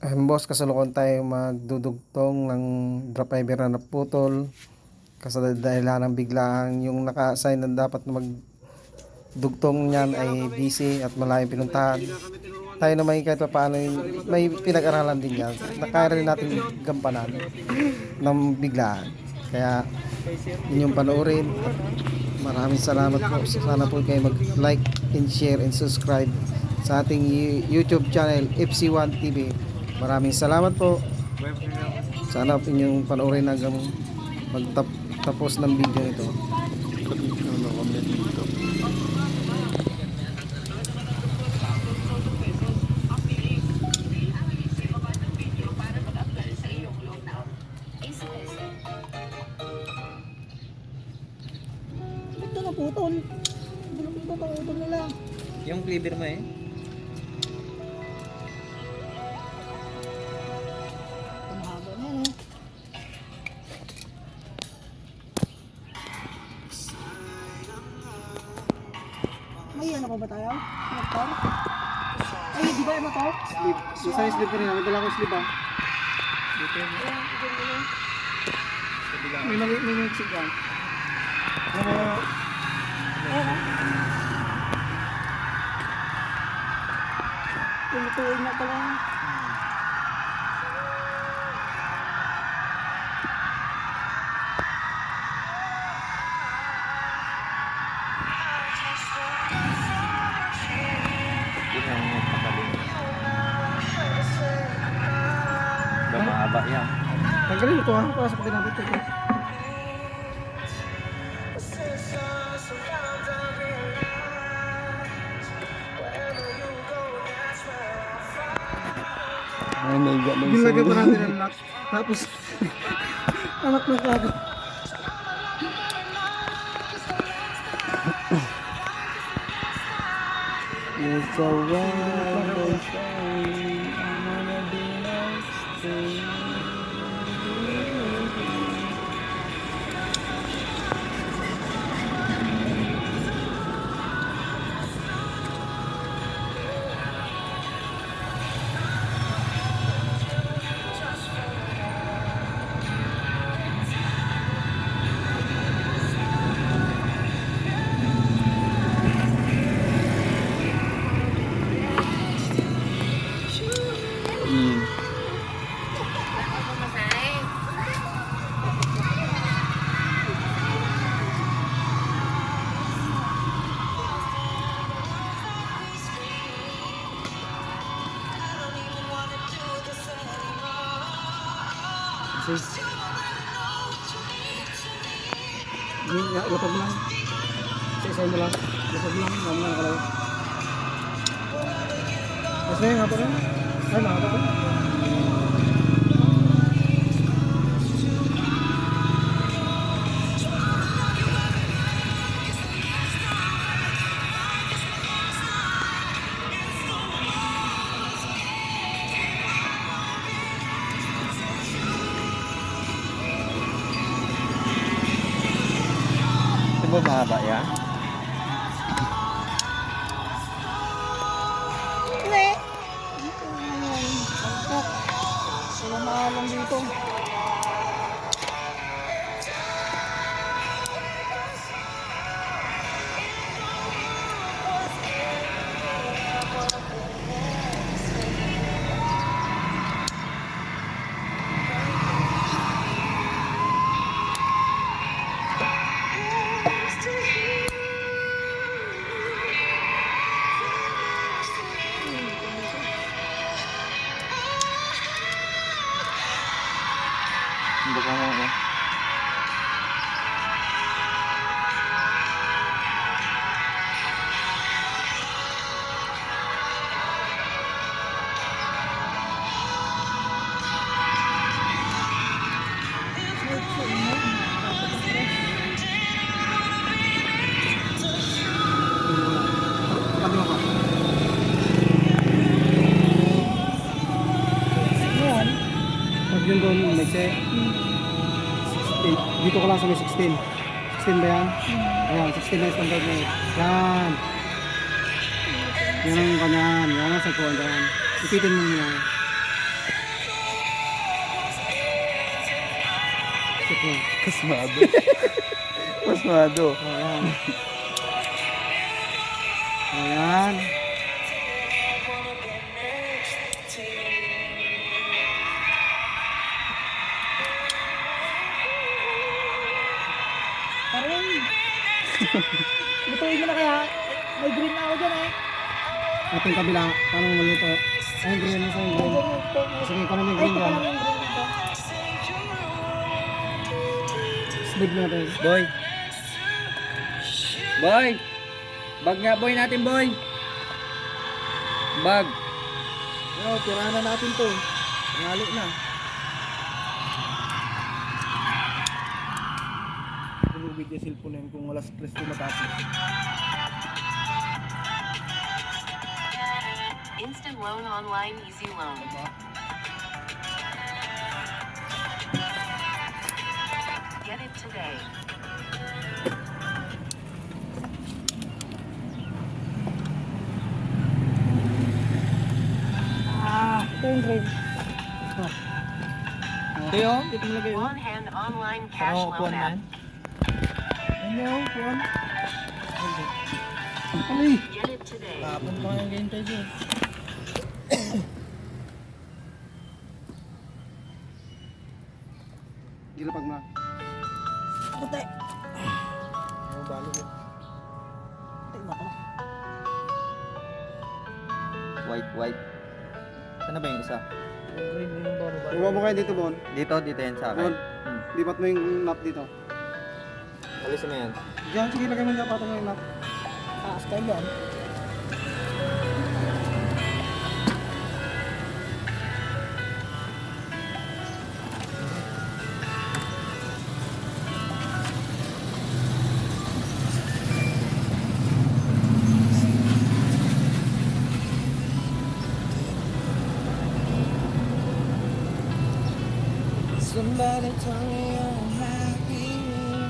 Boss, kasalukuyan tayo magdudugtong ng drop fiber na naputol kasi dahil ng biglaan yung naka-assign na dapat na magdugtong niyan ay busy at malayong pinuntahan. Tayo naman kahit pa paano may pinag-aralan din yan, nakaya rin natin gampanan ng biglaan. Kaya yun yung panoorin. Maraming salamat po. Sana po kayo mag-like and share and subscribe sa ating YouTube channel FC1 TV. Maraming salamat po. Sana po inyong panoorin hanggang magtapos ng video ito. Ito na putol. Ito na utol na lang. Yung cleaver mo eh. Ang haba na yan eh. May ano pa ba tayo? Motor? Ay, di ba yung motor? Sleep. Isa yung sleep rin. May dala ko sleep ah. May mag-exit yan. Tumutuin na pala. Yun ang magpakaling. Mahaba yan. Tanggalin ito ha. Pasok din natin ito. Ay, naiga na Ginlagay pa natin ang lock. Tapos, anak na kagad. You're so wild and shiny. I wanna be next to you. Lapag mo lang. Isa-isay mo lang. Lapag mo lang. Huwag mo lang nakalaw. Mas na yung hapag na. Ay, mahapag na. Ito ba mahaba yan? Hindi. Dito na yan. Bangkok. Wala maalang dito. Baka mo ako. Lapag mo ka. Ayan. Pag yun doon, nagse. 16. Dito ko lang sa may 16. 16 ba yan? Ayan, 16 na yung standard mo. Yan. Yan ang kanyan. Yan ang sagpuan dyan. Ipitin mo muna. Pasmado. Pasmado. Ayan. Ayan. Parang, lutuin mo na kaya. May green na ako dyan eh. Ating kabila, paano maluto? Ay, green mo sa green. Sige, ikaw naman green dyan. Sleeve natin. Boy. Boy. Bag nga boy natin boy. Bag. Ano, tirahan na natin to. Nalo na. Lumubig yung cellphone na yun kung wala stress ko matapos. Instant Loan Online Easy Loan. Get it today. Ito yung green. Ito yun. Dito mo lagay yun. One hand online cash Ano loan app. Ano yung kuwan? Get it today. Tapon pa kayong ganyan tayo dyan. Gilapag mo. Puti. Ano balo mo? Puti ba ko? White. Saan na ba yung isa? Green yung balo balo. Buwa mo kayo dito, Bon. Dito yan sa Bon, akin. lipat mo yung nut dito. Alisin mo yan. Diyan, sige, lagay mo dyan, patong mo yung nut. Taas kayo dyan. Somebody told me I'm happy,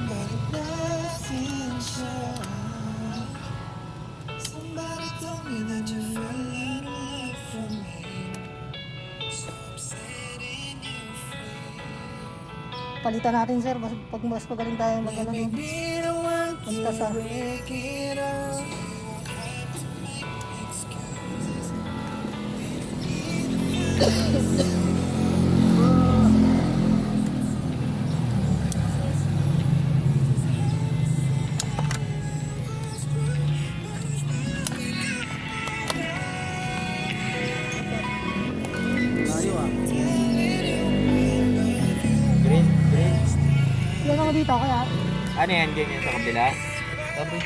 but it doesn't show. Somebody told me that you fell in love from me, so I'm setting you free. Palitan natin sir, pag mas magaling tayo mag-ano dun. Be the one to Punta sa break it up. Layo ah. Green. yan ako dito kaya. Ano yan? Ganyan sa kabila? Sabi.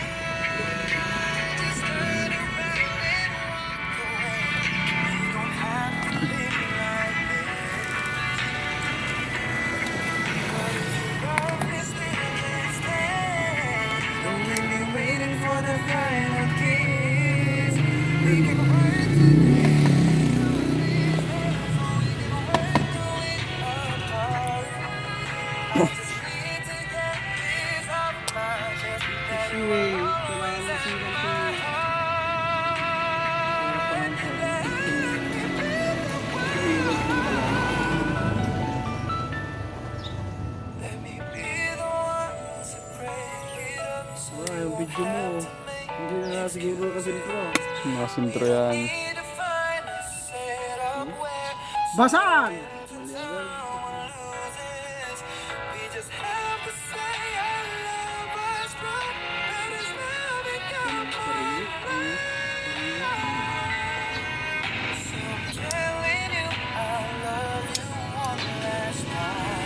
Waiting for the final kiss. Anyway, kailangan mo silang to. Kaya pa lang sa Let me be the one to break it up. yung video mo. Hindi na nga siguro kasi pro. Mga sintro yan. Need to find a setup where Basag! someone loses. We just have to say our love was wrong. Let us now become one. So I'm telling you, I love you one last time.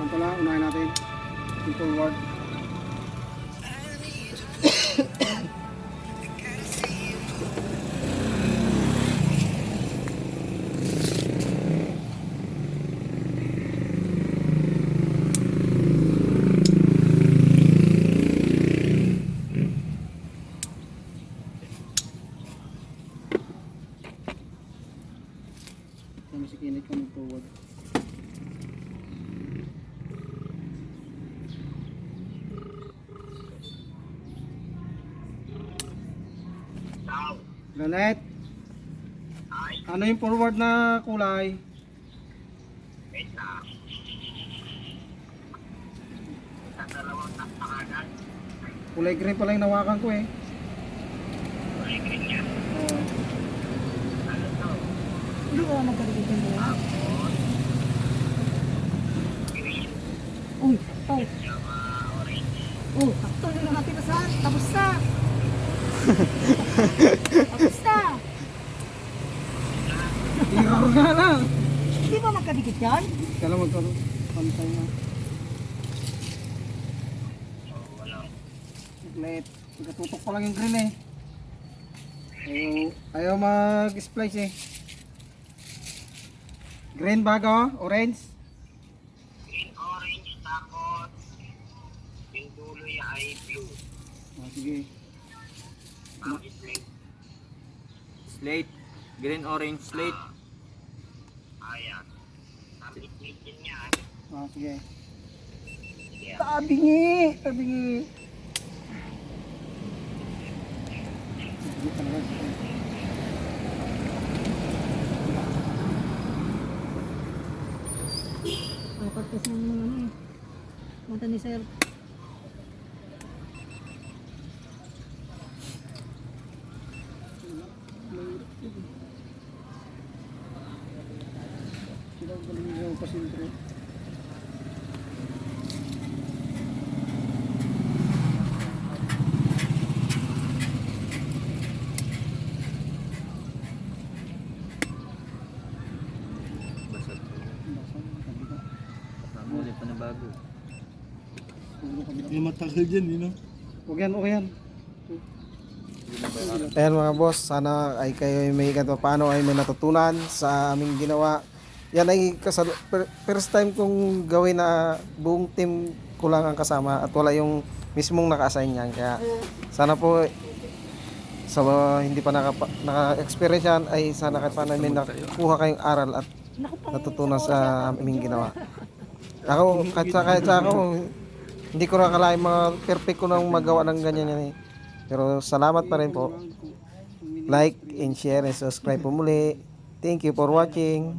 pala, unahin natin. Yung forward. Kami si Kinit kami forward. Lanet. Ano yung forward na kulay? Kulay green pala yung nawakan ko eh. Kulay green niya? Oo. Hindi ko magkaligitan mo yan. Uy, sakto. Oh, sakto yung natin na saan. Tapos na. Tapos na. Ikaw nga lang. Hindi ba magkadikit yan? Kala magkaroon. Pantay na. Late. Nagatutok pa lang yung green eh. Ayaw mag-splice eh. Green bago, orange. Green, orange, tapos yung dulo ay blue. Sige. Bakit red? Slate. Green, orange, slate. Ayan. Tapos medium niya. Sige. Yeah. Tabingi! Tabingi! Sige talaga. Dapat kasi yung ano eh. Mata ni sir. Sila galing yung pasiltre. Basag. Namuli pa na bago. Yung matagal dyan, you know? Huwag yan, okay yan. Ayan mga boss, sana ay kayo ay may kahit paano ay may natutunan sa aming ginawa. Yan ay first time kong gawin na buong team ko lang ang kasama at wala yung mismong naka-assign yan. Kaya sana po sa hindi pa naka-experience yan ay sana kahit paano may nakuha kayong aral at natutunan sa aming ginawa. Ako, kahit sa ako, hindi ko nakalain mga perfect ko nang magawa ng ganyan yan eh. Pero salamat pa rin po. Like and share and subscribe po muli. Thank you for watching.